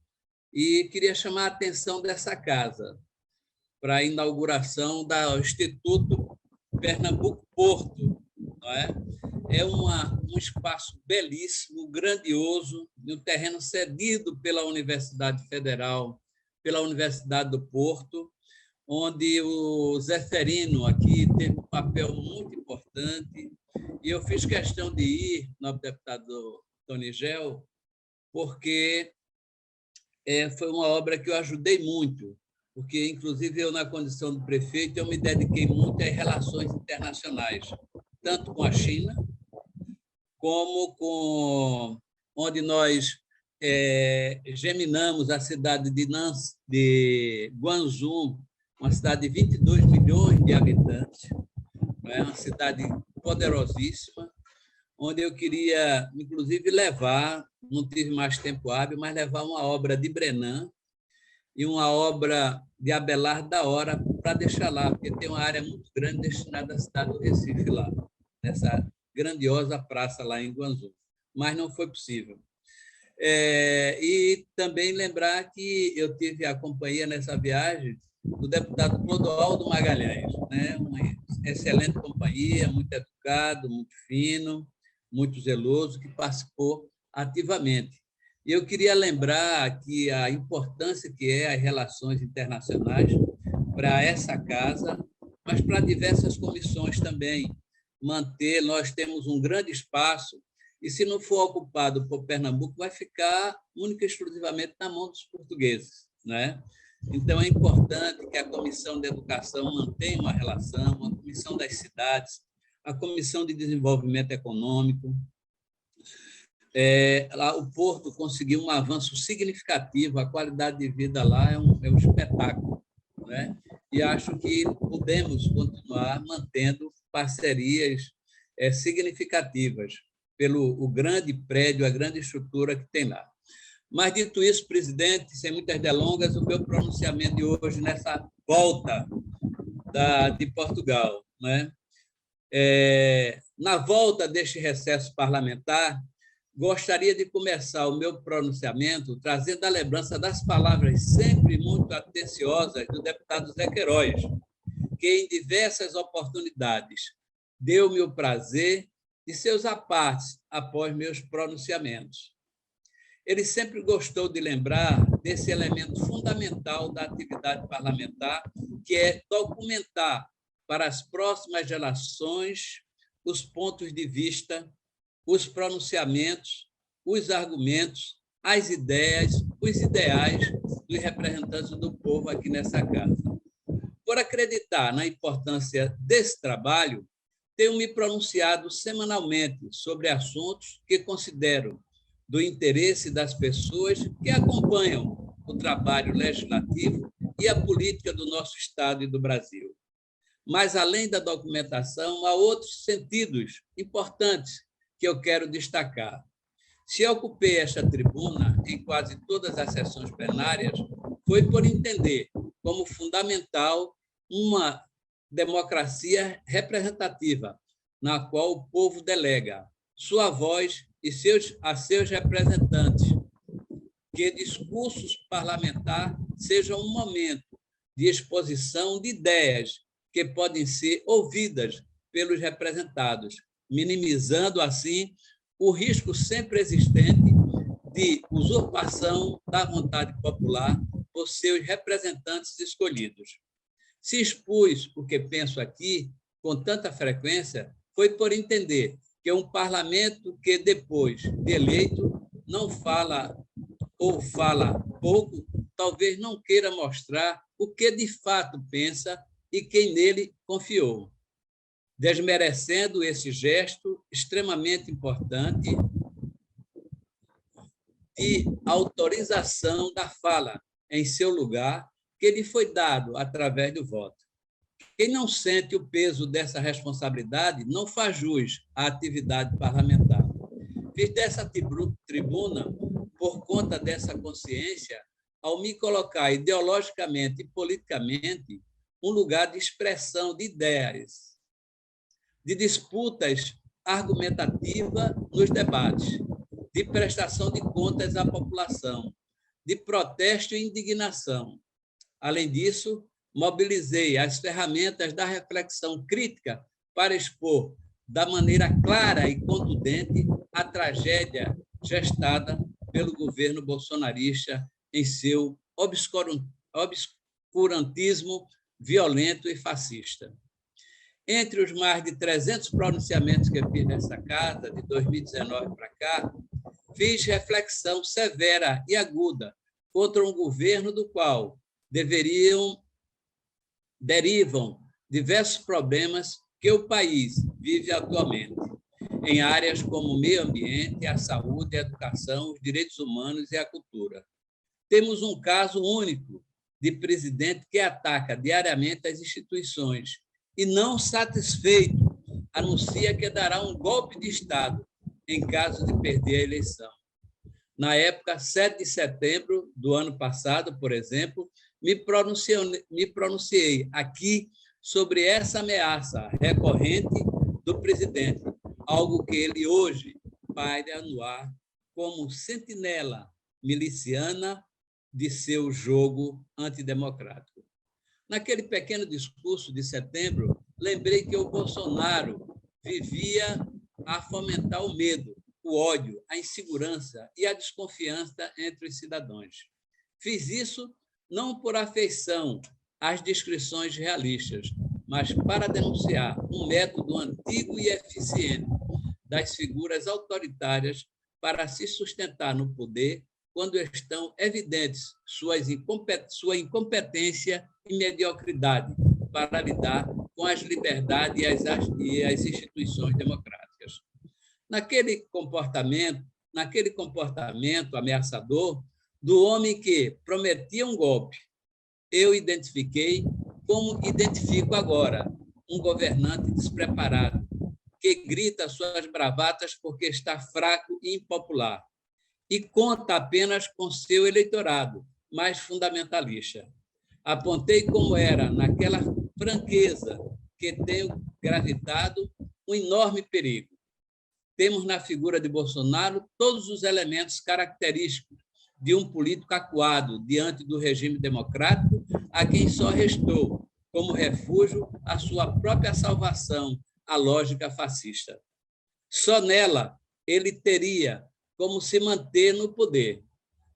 e queria chamar a atenção dessa casa para a inauguração do Instituto Pernambuco Porto, não é? É um espaço belíssimo, grandioso, de um terreno cedido pela Universidade Federal, pela Universidade do Porto, onde o Zeferino aqui teve um papel muito importante, e eu fiz questão de ir, nobre deputado Tonigel, porque foi uma obra que eu ajudei muito, porque, inclusive, eu, na condição de prefeito, eu me dediquei muito às relações internacionais, tanto com a China, como com onde nós geminamos a cidade de Guangzhou, uma cidade de 22 milhões de habitantes, uma cidade poderosíssima, onde eu queria, inclusive, levar, não tive mais tempo hábil, mas levar uma obra de Brenan e uma obra de Abelardo da Hora para deixar lá, porque tem uma área muito grande destinada à cidade do Recife lá, nessa grandiosa praça lá em Guangzhou, mas não foi possível. E também lembrar que eu tive a companhia nessa viagem do deputado Clodoaldo Magalhães, né? Uma excelente companhia, muito educado, muito fino, muito zeloso, que participou ativamente. E eu queria lembrar que a importância que é as relações internacionais para essa casa, mas para diversas comissões também. Nós temos um grande espaço, e se não for ocupado por Pernambuco, vai ficar única e exclusivamente na mão dos portugueses, né? Então, é importante que a Comissão de Educação mantenha uma relação, a Comissão das Cidades, a Comissão de Desenvolvimento Econômico. Lá o Porto conseguiu um avanço significativo, a qualidade de vida lá é um espetáculo, né? E acho que podemos continuar mantendo parcerias significativas pelo grande prédio, a grande estrutura que tem lá. Mas, dito isso, presidente, sem muitas delongas, o meu pronunciamento de hoje nessa volta de Portugal, né? Na volta deste recesso parlamentar, gostaria de começar o meu pronunciamento trazendo a lembrança das palavras sempre muito atenciosas do deputado Zé Queiroz, que em diversas oportunidades deu-me o prazer de seus apartes após meus pronunciamentos. Ele sempre gostou de lembrar desse elemento fundamental da atividade parlamentar, que é documentar para as próximas gerações os pontos de vista, os pronunciamentos, os argumentos, as ideias, os ideais dos representantes do povo aqui nessa casa. Por acreditar na importância desse trabalho, tenho me pronunciado semanalmente sobre assuntos que considero do interesse das pessoas que acompanham o trabalho legislativo e a política do nosso Estado e do Brasil. Mas, além da documentação, há outros sentidos importantes que eu quero destacar. Se ocupei esta tribuna em quase todas as sessões plenárias, foi por entender como fundamental uma democracia representativa, na qual o povo delega sua voz a seus representantes, que discursos parlamentares sejam um momento de exposição de ideias que podem ser ouvidas pelos representados, minimizando, assim, o risco sempre existente de usurpação da vontade popular por seus representantes escolhidos. Se expus o que penso aqui com tanta frequência, foi por entender que um parlamento que, depois de eleito, não fala ou fala pouco, talvez não queira mostrar o que de fato pensa e quem nele confiou, desmerecendo esse gesto extremamente importante de autorização da fala em seu lugar, que lhe foi dado através do voto. Quem não sente o peso dessa responsabilidade não faz jus à atividade parlamentar. Fiz dessa tribuna, por conta dessa consciência, ao me colocar ideologicamente e politicamente um lugar de expressão de ideias, de disputas argumentativas nos debates, de prestação de contas à população, de protesto e indignação. Além disso, mobilizei as ferramentas da reflexão crítica para expor, da maneira clara e contundente, a tragédia gestada pelo governo bolsonarista em seu obscurantismo violento e fascista. Entre os mais de 300 pronunciamentos que eu fiz nessa casa, de 2019 para cá, fiz reflexão severa e aguda contra um governo do qual derivam diversos problemas que o país vive atualmente, em áreas como o meio ambiente, a saúde, a educação, os direitos humanos e a cultura. Temos um caso único de presidente que ataca diariamente as instituições e, não satisfeito, anuncia que dará um golpe de Estado em caso de perder a eleição. Na época, 7 de setembro do ano passado, por exemplo, me pronunciei aqui sobre essa ameaça recorrente do presidente, algo que ele hoje paira no ar como sentinela miliciana de seu jogo antidemocrático. Naquele pequeno discurso de setembro, lembrei que o Bolsonaro vivia a fomentar o medo, o ódio, a insegurança e a desconfiança entre os cidadãos. Fiz isso não por afeição às descrições realistas, mas para denunciar um método antigo e eficiente das figuras autoritárias para se sustentar no poder quando estão evidentes sua incompetência e mediocridade para lidar com as liberdades e as instituições democráticas. Naquele comportamento ameaçador do homem que prometia um golpe, eu identifiquei, como identifico agora, um governante despreparado, que grita suas bravatas porque está fraco e impopular, e conta apenas com seu eleitorado mais fundamentalista. Apontei como era, naquela franqueza que tenho gravitado, um enorme perigo. temos na figura de Bolsonaro todos os elementos característicos de um político acuado diante do regime democrático, a quem só restou, como refúgio, a sua própria salvação, a lógica fascista. Só nela ele teria como se manter no poder.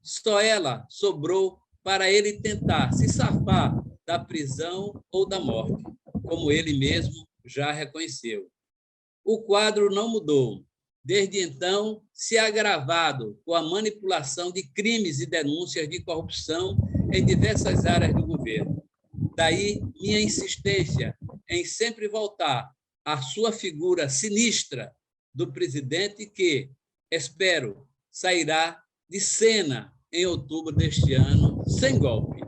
Só ela sobrou para ele tentar se safar da prisão ou da morte, como ele mesmo já reconheceu. O quadro não mudou. Desde então, se agravado com a manipulação de crimes e denúncias de corrupção em diversas áreas do governo. Daí minha insistência em sempre voltar à sua figura sinistra do presidente que, espero, sairá de cena em outubro deste ano, sem golpe.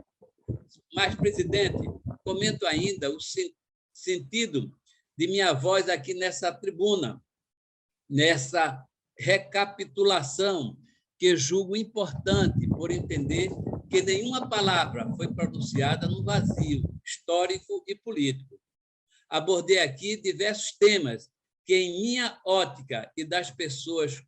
Mas, presidente, comento ainda o sentido de minha voz aqui nessa tribuna, nessa recapitulação que julgo importante por entender que nenhuma palavra foi pronunciada no vazio histórico e político. Abordei aqui diversos temas que, em minha ótica e das pessoas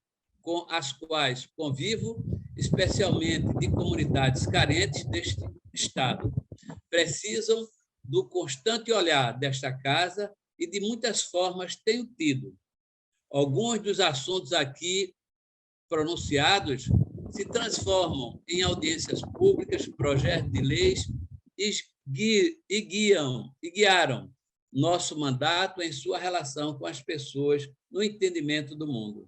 com as quais convivo, especialmente de comunidades carentes deste Estado, precisam do constante olhar desta casa e de muitas formas tenho tido. Alguns dos assuntos aqui pronunciados se transformam em audiências públicas, projetos de leis e guiaram nosso mandato em sua relação com as pessoas no entendimento do mundo.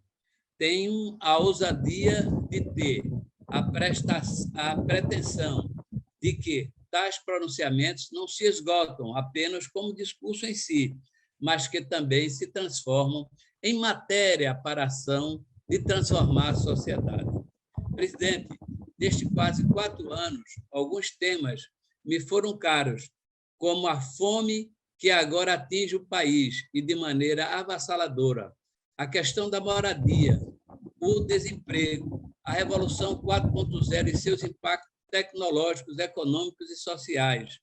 Tenho a ousadia de ter a pretensão de que tais pronunciamentos não se esgotam apenas como discurso em si, mas que também se transformam em matéria para a ação de transformar a sociedade. Presidente, nestes quase 4 anos, alguns temas me foram caros, como a fome que agora atinge o país e de maneira avassaladora, a questão da moradia, o desemprego, a Revolução 4.0 e seus impactos tecnológicos, econômicos e sociais,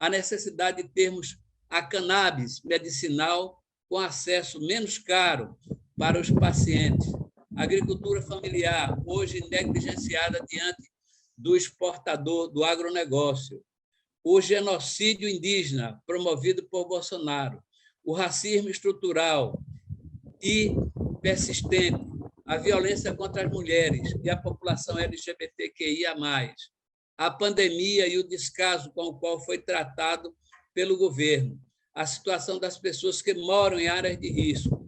a necessidade de termos a cannabis medicinal com acesso menos caro para os pacientes, a agricultura familiar, hoje negligenciada diante do exportador do agronegócio, o genocídio indígena promovido por Bolsonaro, o racismo estrutural e persistente, a violência contra as mulheres e a população LGBTQIA+, a pandemia e o descaso com o qual foi tratado pelo governo, a situação das pessoas que moram em áreas de risco,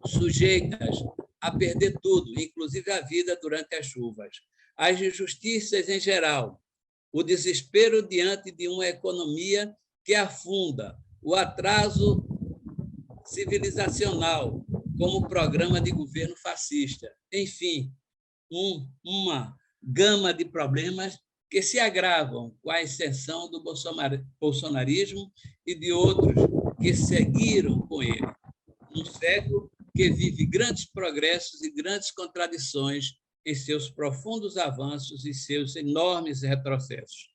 sujeitas a perder tudo, inclusive a vida durante as chuvas, as injustiças em geral, o desespero diante de uma economia que afunda, o atraso civilizacional, como programa de governo fascista. Enfim, uma gama de problemas que se agravam com a ascensão do bolsonarismo e de outros que seguiram com ele. Um século que vive grandes progressos e grandes contradições em seus profundos avanços e seus enormes retrocessos.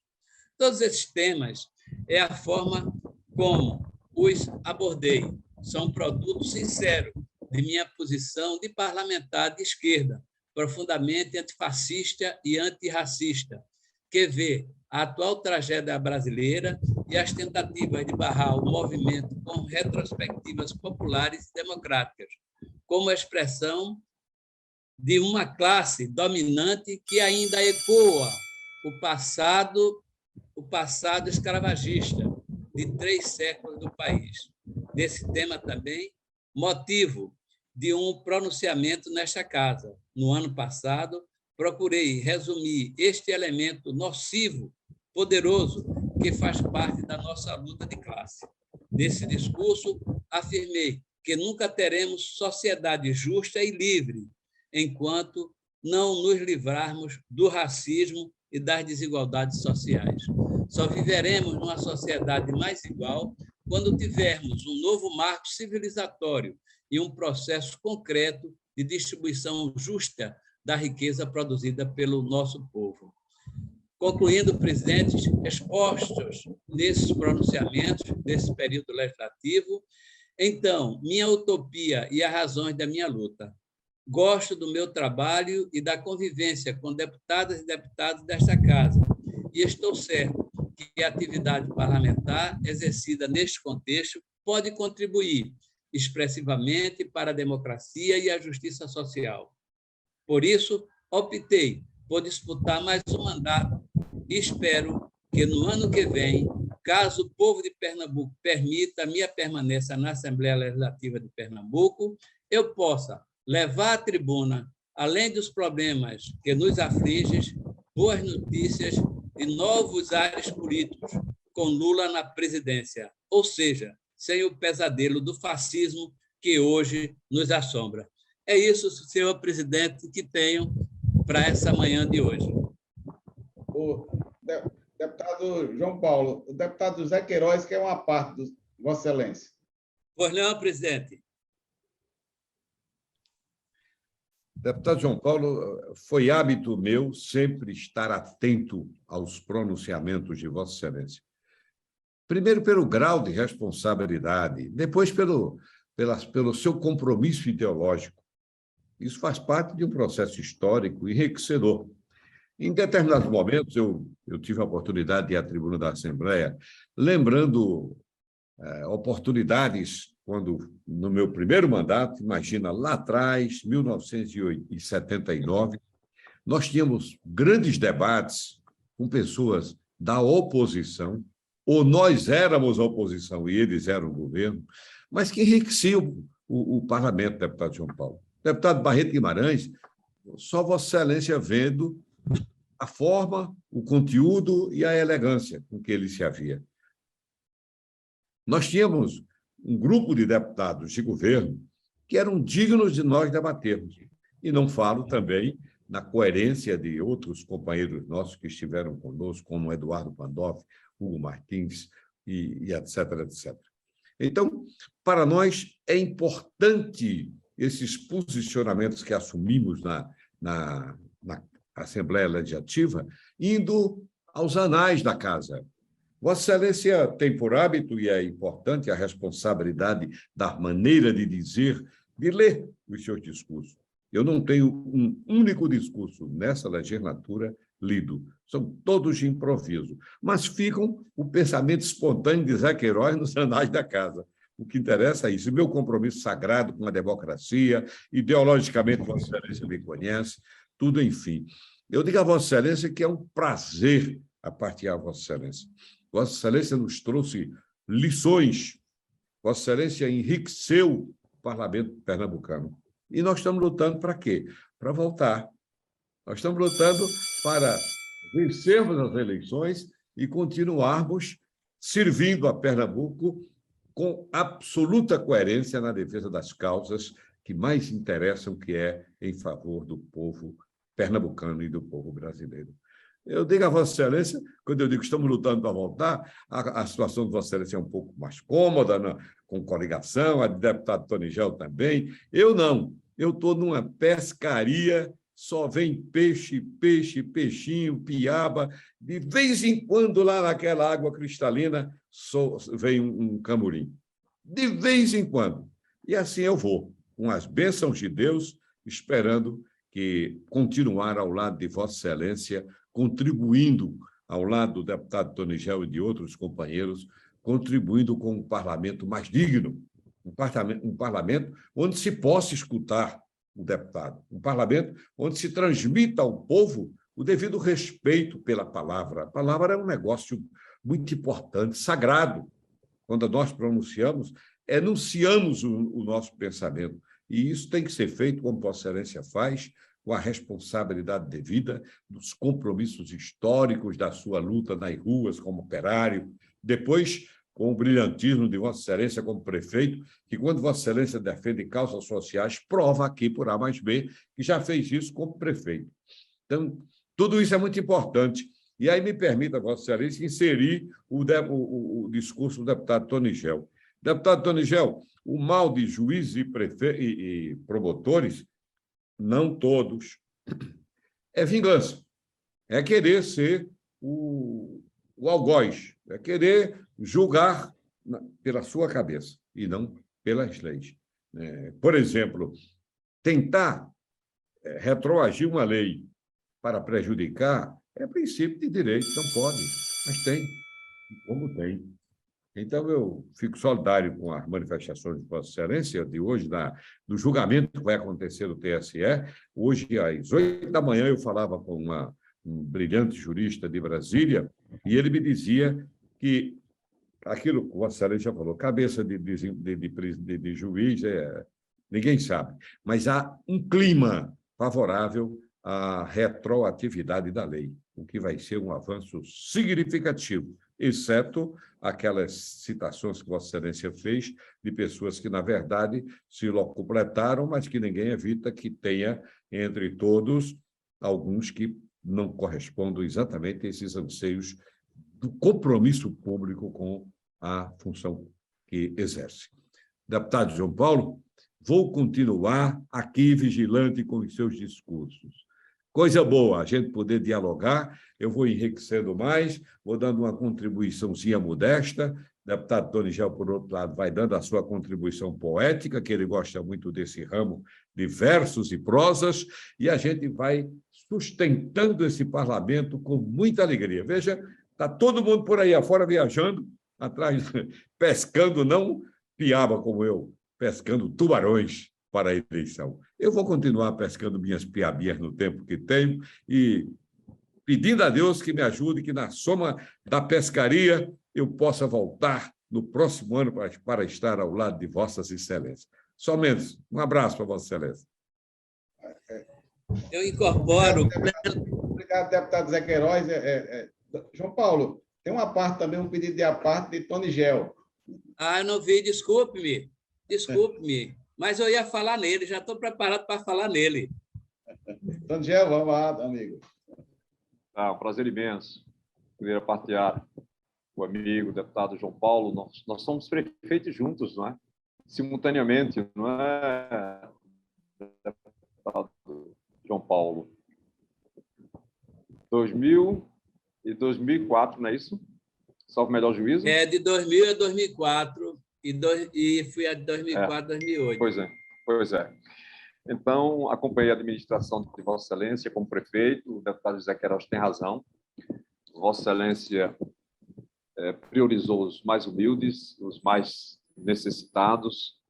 Todos esses temas é a forma como os abordei. São produto sincero de minha posição de parlamentar de esquerda, profundamente antifascista e antirracista, que vê a atual tragédia brasileira e as tentativas de barrar o movimento com retrospectivas populares e democráticas, como expressão de uma classe dominante que ainda ecoa o passado escravagista de 3 séculos do país. Desse tema também, motivo de um pronunciamento nesta casa. No ano passado, procurei resumir este elemento nocivo, poderoso, que faz parte da nossa luta de classe. Nesse discurso, afirmei que nunca teremos sociedade justa e livre enquanto não nos livrarmos do racismo e das desigualdades sociais. Só viveremos numa sociedade mais igual quando tivermos um novo marco civilizatório e um processo concreto de distribuição justa da riqueza produzida pelo nosso povo. Concluindo, presidentes, expostos nesses pronunciamentos desse período legislativo, Então, minha utopia e as razões da minha luta. Gosto do meu trabalho e da convivência com deputadas e deputados desta casa, e estou certo que a atividade parlamentar exercida neste contexto pode contribuir expressivamente para a democracia e a justiça social. Por isso, optei por disputar mais um mandato e espero que no ano que vem, caso o povo de Pernambuco permita a minha permanência na Assembleia Legislativa de Pernambuco, eu possa levar à tribuna, além dos problemas que nos afligem, boas notícias e novos ares políticos, com Lula na presidência, ou seja, sem o pesadelo do fascismo que hoje nos assombra. É isso, senhor presidente, que tenho para essa manhã de hoje. O deputado João Paulo, o deputado José Queiroz, que é uma parte do Vossa Excelência. Pois não, presidente. Deputado João Paulo, foi hábito meu sempre estar atento aos pronunciamentos de Vossa Excelência. Primeiro, pelo grau de responsabilidade, depois, pelo seu compromisso ideológico. Isso faz parte de um processo histórico enriquecedor. Em determinados momentos, eu tive a oportunidade de ir à tribuna da Assembleia, lembrando oportunidades quando, no meu primeiro mandato, imagina, lá atrás, 1979, nós tínhamos grandes debates com pessoas da oposição, ou nós éramos a oposição e eles eram o governo, mas que enriqueciam o parlamento, deputado João Paulo. Deputado Barreto Guimarães, só Vossa Excelência vendo a forma, o conteúdo e a elegância com que ele se havia. Nós tínhamos um grupo de deputados de governo que eram dignos de nós debatermos. E não falo também na coerência de outros companheiros nossos que estiveram conosco, como Eduardo Pandolfi, Hugo Martins e etc, etc. Então, para nós, é importante esses posicionamentos que assumimos na Assembleia Legislativa, indo aos anais da casa. Vossa Excelência tem por hábito, e é importante, a responsabilidade da maneira de dizer, de ler os seus discursos. Eu não tenho um único discurso nessa legislatura lido. São todos de improviso. Mas ficam o pensamento espontâneo de Zé Queiroz nos anais da casa. O que interessa é isso. Meu compromisso sagrado com a democracia, ideologicamente, Vossa Excelência me conhece, tudo, enfim. Eu digo a Vossa Excelência que é um prazer apartear a Vossa Excelência. Vossa Excelência nos trouxe lições. Vossa Excelência enriqueceu o parlamento pernambucano. E nós estamos lutando para quê? Para voltar. Nós estamos lutando para vencermos as eleições e continuarmos servindo a Pernambuco com absoluta coerência na defesa das causas que mais interessam, que é em favor do povo pernambucano e do povo brasileiro. Eu digo a Vossa Excelência, quando eu digo que estamos lutando para voltar, a situação de Vossa Excelência é um pouco mais cômoda, com coligação, a de deputado Tonigel também. Eu não. Eu estou numa pescaria, só vem peixe, peixinho, piaba. De vez em quando, lá naquela água cristalina, vem um camurim. De vez em quando. E assim eu vou, com as bênçãos de Deus, esperando que continuar ao lado de Vossa Excelência, contribuindo ao lado do deputado Tonigel e de outros companheiros, contribuindo com um parlamento mais digno, um parlamento onde se possa escutar o deputado, um parlamento onde se transmita ao povo o devido respeito pela palavra. A palavra é um negócio muito importante, sagrado. Quando nós pronunciamos, enunciamos o nosso pensamento. E isso tem que ser feito, como Vossa Excelência faz, com a responsabilidade devida, dos compromissos históricos da sua luta nas ruas como operário, depois com o brilhantismo de Vossa Excelência como prefeito, que quando Vossa Excelência defende causas sociais, prova aqui por A mais B, que já fez isso como prefeito. Então, tudo isso é muito importante. E aí me permita, Vossa Excelência, inserir o discurso do deputado Tonigel. Deputado Tonigel, o mal de juízes e promotores, não todos, é vingança. É querer ser o algoz, é querer julgar pela sua cabeça e não pelas leis. Por exemplo, tentar retroagir uma lei para prejudicar é princípio de direito, não pode, mas tem, como tem. Então, eu fico solidário com as manifestações de Vossa Excelência de hoje, do julgamento que vai acontecer no TSE. Hoje, às 8 da manhã, eu falava com um brilhante jurista de Brasília, e ele me dizia que aquilo que Vossa Excelência já falou, cabeça de juiz, ninguém sabe, mas há um clima favorável à retroatividade da lei, o que vai ser um avanço significativo, exceto aquelas citações que Vossa Excelência fez de pessoas que, na verdade, se locupletaram, mas que ninguém evita que tenha, entre todos, alguns que não correspondam exatamente a esses anseios do compromisso público com a função que exerce. Deputado João Paulo, vou continuar aqui vigilante com os seus discursos. Coisa boa, a gente poder dialogar, eu vou enriquecendo mais, vou dando uma contribuiçãozinha modesta, o deputado Tonigel, por outro lado, vai dando a sua contribuição poética, que ele gosta muito desse ramo de versos e prosas, e a gente vai sustentando esse parlamento com muita alegria. Veja, está todo mundo por aí afora viajando, atrás, pescando, não piaba como eu, pescando tubarões para a eleição. Eu vou continuar pescando minhas piabinhas no tempo que tenho e pedindo a Deus que me ajude, que na soma da pescaria eu possa voltar no próximo ano para estar ao lado de Vossas Excelências. Somente um abraço para Vossa Excelência. Eu incorporo. Obrigado, deputado Zé Queiroz. João Paulo, tem uma parte também, um pedido de aparte de Tonigel. Eu não vi, desculpe-me. Desculpe-me. Mas eu ia falar nele, já estou preparado para falar nele. Tonigel, vamos lá, amigo. Um prazer imenso poder partilhar com o amigo, o deputado João Paulo. Nós somos prefeitos juntos, não é? Simultaneamente, não é, deputado João Paulo? 2000 e 2004, não é isso? Salvo melhor juízo? De 2000 a 2004 e fui a 2004 a 2008. Pois é. Então, acompanhei a administração de Vossa Excelência como prefeito, o deputado José Queiroz tem razão. Vossa Excelência priorizou os mais humildes, os mais necessitados.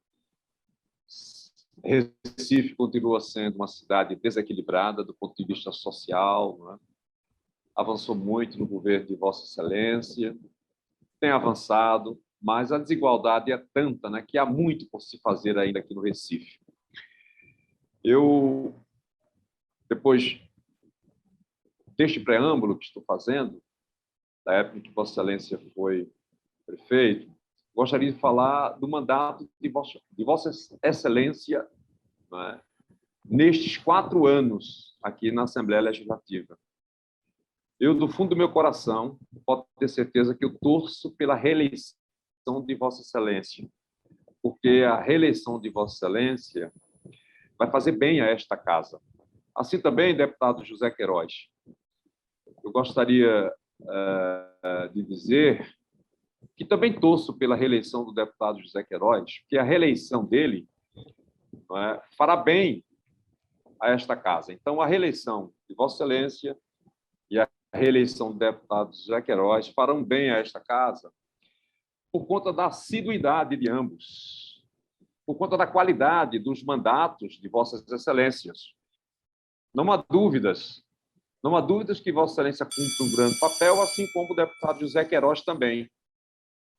Recife continua sendo uma cidade desequilibrada do ponto de vista social, não é? Avançou muito no governo de Vossa Excelência, tem avançado, mas a desigualdade é tanta, né, que há muito por se fazer ainda aqui no Recife. Eu, depois deste preâmbulo que estou fazendo, da época em que Vossa Excelência foi prefeito, gostaria de falar do mandato de Vossa Excelência, né, nestes 4 anos aqui na Assembleia Legislativa. Eu, do fundo do meu coração, posso ter certeza que eu torço pela reeleição de Vossa Excelência, porque a reeleição de Vossa Excelência vai fazer bem a esta casa. Assim também, deputado José Queiroz, eu gostaria de dizer que também torço pela reeleição do deputado José Queiroz, que a reeleição dele, não é, fará bem a esta casa. Então, a reeleição de Vossa Excelência e a reeleição do deputado José Queiroz farão bem a esta casa por conta da assiduidade de ambos, por conta da qualidade dos mandatos de Vossas Excelências. Não há dúvidas que Vossa Excelência cumpre um grande papel, assim como o deputado José Queiroz também,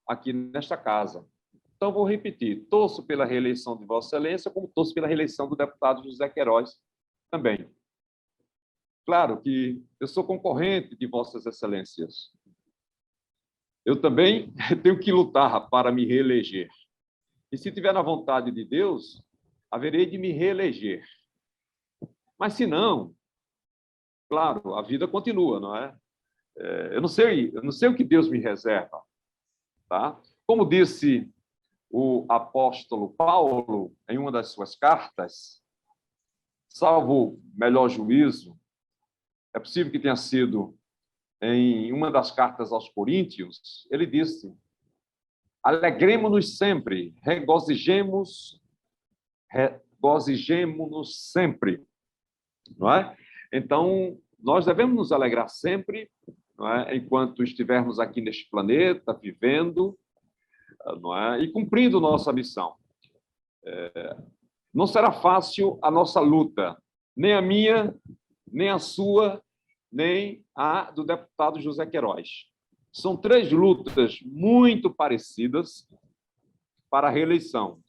aqui nesta casa. Então, vou repetir, torço pela reeleição de Vossa Excelência, como torço pela reeleição do deputado José Queiroz também. Claro que eu sou concorrente de Vossas Excelências. Eu também tenho que lutar para me reeleger. E se tiver na vontade de Deus, haverei de me reeleger. Mas se não, claro, a vida continua, não é? Eu não sei o que Deus me reserva, tá? Como disse o apóstolo Paulo em uma das suas cartas, salvo melhor juízo, é possível que tenha sido em uma das cartas aos Coríntios, ele disse: Alegremos-nos sempre, regozijemos-nos sempre, não é? Então, nós devemos nos alegrar sempre, não é? Enquanto estivermos aqui neste planeta, vivendo, não é? E cumprindo nossa missão. Não será fácil a nossa luta, nem a minha, nem a sua, nem a do deputado José Queiroz. São 3 lutas muito parecidas para a reeleição.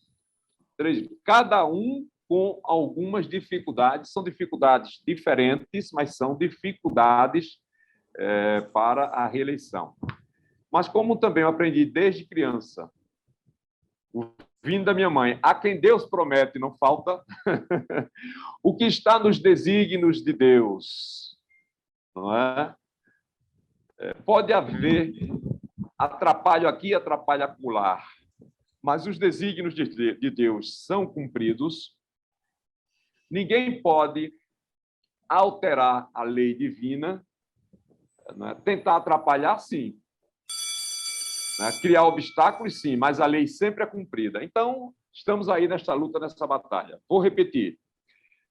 3, cada um com algumas dificuldades, são dificuldades diferentes, mas são dificuldades para a reeleição. Mas como também eu aprendi desde criança, vindo da minha mãe, a quem Deus promete não falta, o que está nos desígnios de Deus, não é? Pode haver atrapalho aqui, atrapalho acolá, mas os desígnios de Deus são cumpridos. Ninguém pode alterar a lei divina, né? Tentar atrapalhar, sim. Né? Criar obstáculos, sim, mas a lei sempre é cumprida. Então, estamos aí nesta luta, nessa batalha. Vou repetir.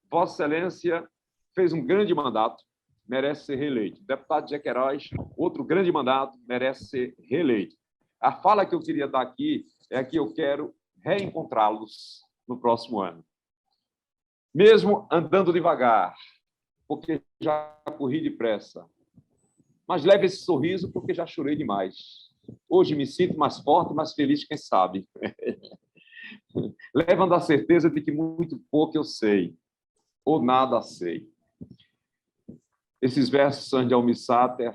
Vossa Excelência fez um grande mandato, merece ser reeleito. Deputado José Queiroz, outro grande mandato, merece ser reeleito. A fala que eu queria dar aqui é que eu quero reencontrá-los no próximo ano. Mesmo andando devagar, porque já corri depressa. Mas leve esse sorriso, porque já chorei demais. Hoje me sinto mais forte, mais feliz, quem sabe. Levando a certeza de que muito pouco eu sei, ou nada sei. Esses versos são de Almir Sater,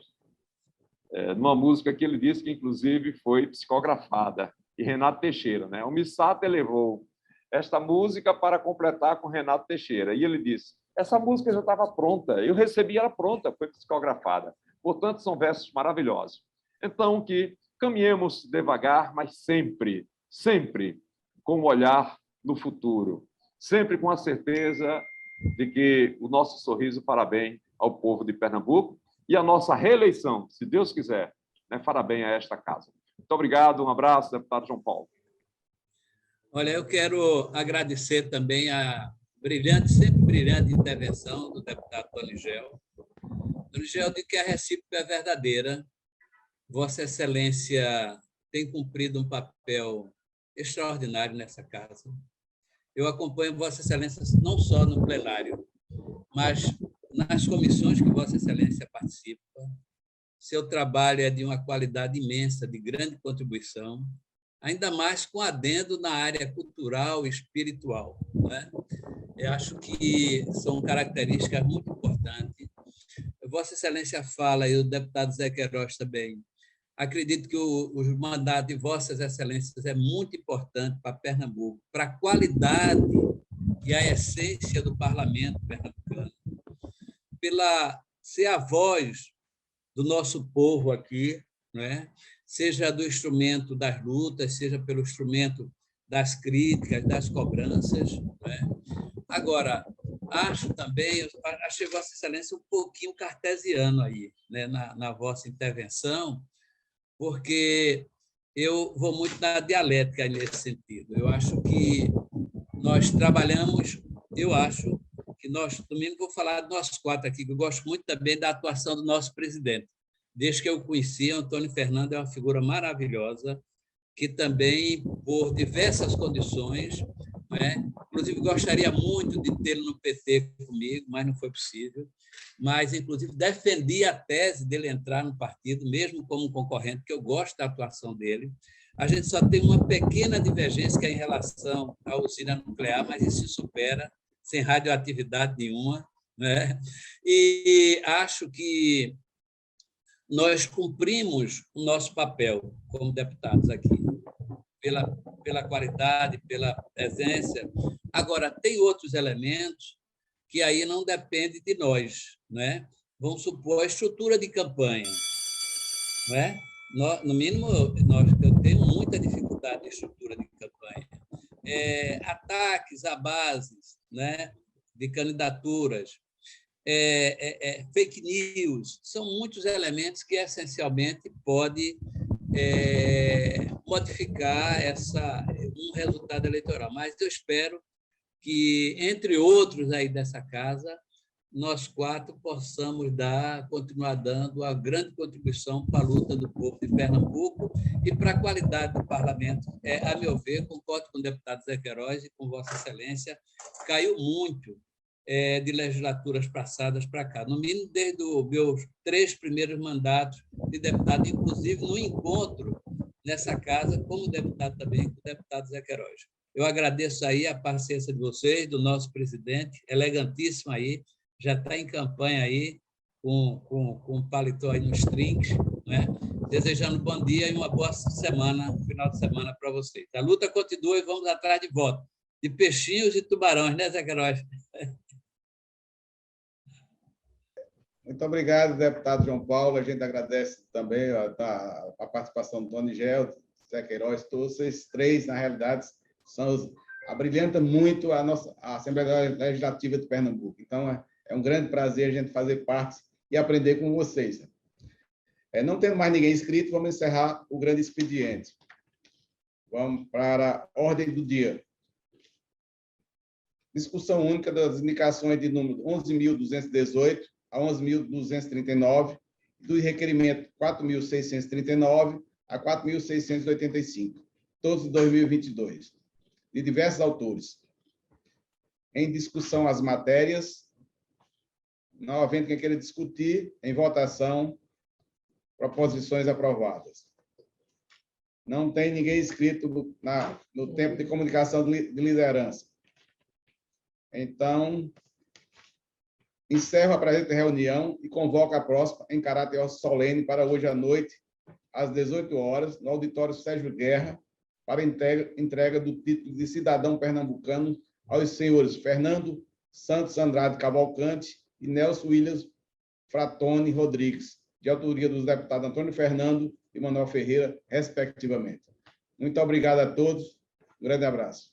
numa música que ele disse que, inclusive, foi psicografada, e Renato Teixeira. Né? Almir Sater levou esta música para completar com Renato Teixeira. E ele disse, essa música já estava pronta, eu recebi ela pronta, foi psicografada. Portanto, são versos maravilhosos. Então, que caminhemos devagar, mas sempre, sempre com o olhar no futuro, sempre com a certeza de que o nosso sorriso fará bem ao povo de Pernambuco e a nossa reeleição, se Deus quiser, né, fará bem a esta casa. Muito obrigado, um abraço, deputado João Paulo. Olha, eu quero agradecer também a sempre brilhante intervenção do deputado Tonigel. Tonigel, de que a recíproca é verdadeira. Vossa Excelência tem cumprido um papel extraordinário nessa casa. Eu acompanho Vossa Excelência não só no plenário, mas nas comissões que Vossa Excelência participa. Seu trabalho é de uma qualidade imensa, de grande contribuição, ainda mais com adendo na área cultural e espiritual. Né? Eu acho que são características muito importantes. Vossa Excelência fala, e o deputado Zé Queiroz também, acredito que o mandato de Vossas Excelências é muito importante para Pernambuco, para a qualidade e a essência do parlamento pernambucano, pela ser a voz do nosso povo aqui, né? Seja do instrumento das lutas, seja pelo instrumento das críticas, das cobranças. Né? Agora, acho também, achei Vossa Excelência um pouquinho cartesiano aí, né? na vossa intervenção, porque eu vou muito na dialética nesse sentido. Eu acho que nós trabalhamos, domingo vou falar de nós 4 aqui, que eu gosto muito também da atuação do nosso presidente. Desde que eu o conheci, Antônio Fernando é uma figura maravilhosa, que também, por diversas condições, né? Inclusive gostaria muito de tê-lo no PT comigo, mas não foi possível. Mas, inclusive, defendi a tese dele entrar no partido, mesmo como concorrente, porque eu gosto da atuação dele. A gente só tem uma pequena divergência que é em relação à usina nuclear, mas isso se supera, sem radioatividade nenhuma. Né? E acho que nós cumprimos o nosso papel como deputados aqui, pela qualidade, pela presença. Agora, tem outros elementos que aí não dependem de nós. Né? Vamos supor a estrutura de campanha. Né? No mínimo, eu tenho muita dificuldade de estrutura de campanha. Ataques a bases, né, de candidaturas, fake news, são muitos elementos que, essencialmente, pode modificar um resultado eleitoral. Mas eu espero que, entre outros aí dessa casa, nós quatro possamos continuar dando a grande contribuição para a luta do povo de Pernambuco e para a qualidade do parlamento. A meu ver, concordo com o deputado Zé Queiroz e com Vossa Excelência, caiu muito de legislaturas passadas para cá, no mínimo desde os meus 3 primeiros mandatos de deputado, inclusive no encontro nessa casa, como deputado também, com o deputado Zé Queiroz. Eu agradeço aí a paciência de vocês, do nosso presidente, elegantíssimo aí, já está em campanha aí, com o paletó aí nos trinques, né? Desejando um bom dia e uma boa semana, final de semana para vocês. A luta continua e vamos atrás de voto, de peixinhos e tubarões, né, Zé Queiroz? Muito obrigado, deputado João Paulo. A gente agradece também a participação do Tonigel, Zé Queiroz, todos esses três, na realidade, abrilhantam muito a Assembleia Legislativa de Pernambuco. Então, é um grande prazer a gente fazer parte e aprender com vocês. Não tendo mais ninguém inscrito, vamos encerrar o grande expediente. Vamos para a ordem do dia. Discussão única das indicações de número 11.218 a 11.239, do requerimento 4.639 a 4.685, todos de 2022, de diversos autores. Em discussão as matérias, não havendo quem queira discutir, em votação, proposições aprovadas. Não tem ninguém inscrito no tempo de comunicação de liderança. Então, encerro a presente reunião e convoco a próxima em caráter solene para hoje à noite, às 18 horas, no auditório Sérgio Guerra, para entrega do título de cidadão pernambucano aos senhores Fernando Santos Andrade Cavalcante e Nelson Williams Fratoni Rodrigues, de autoria dos deputados Antônio Fernando e Manuel Ferreira, respectivamente. Muito obrigado a todos. Um grande abraço.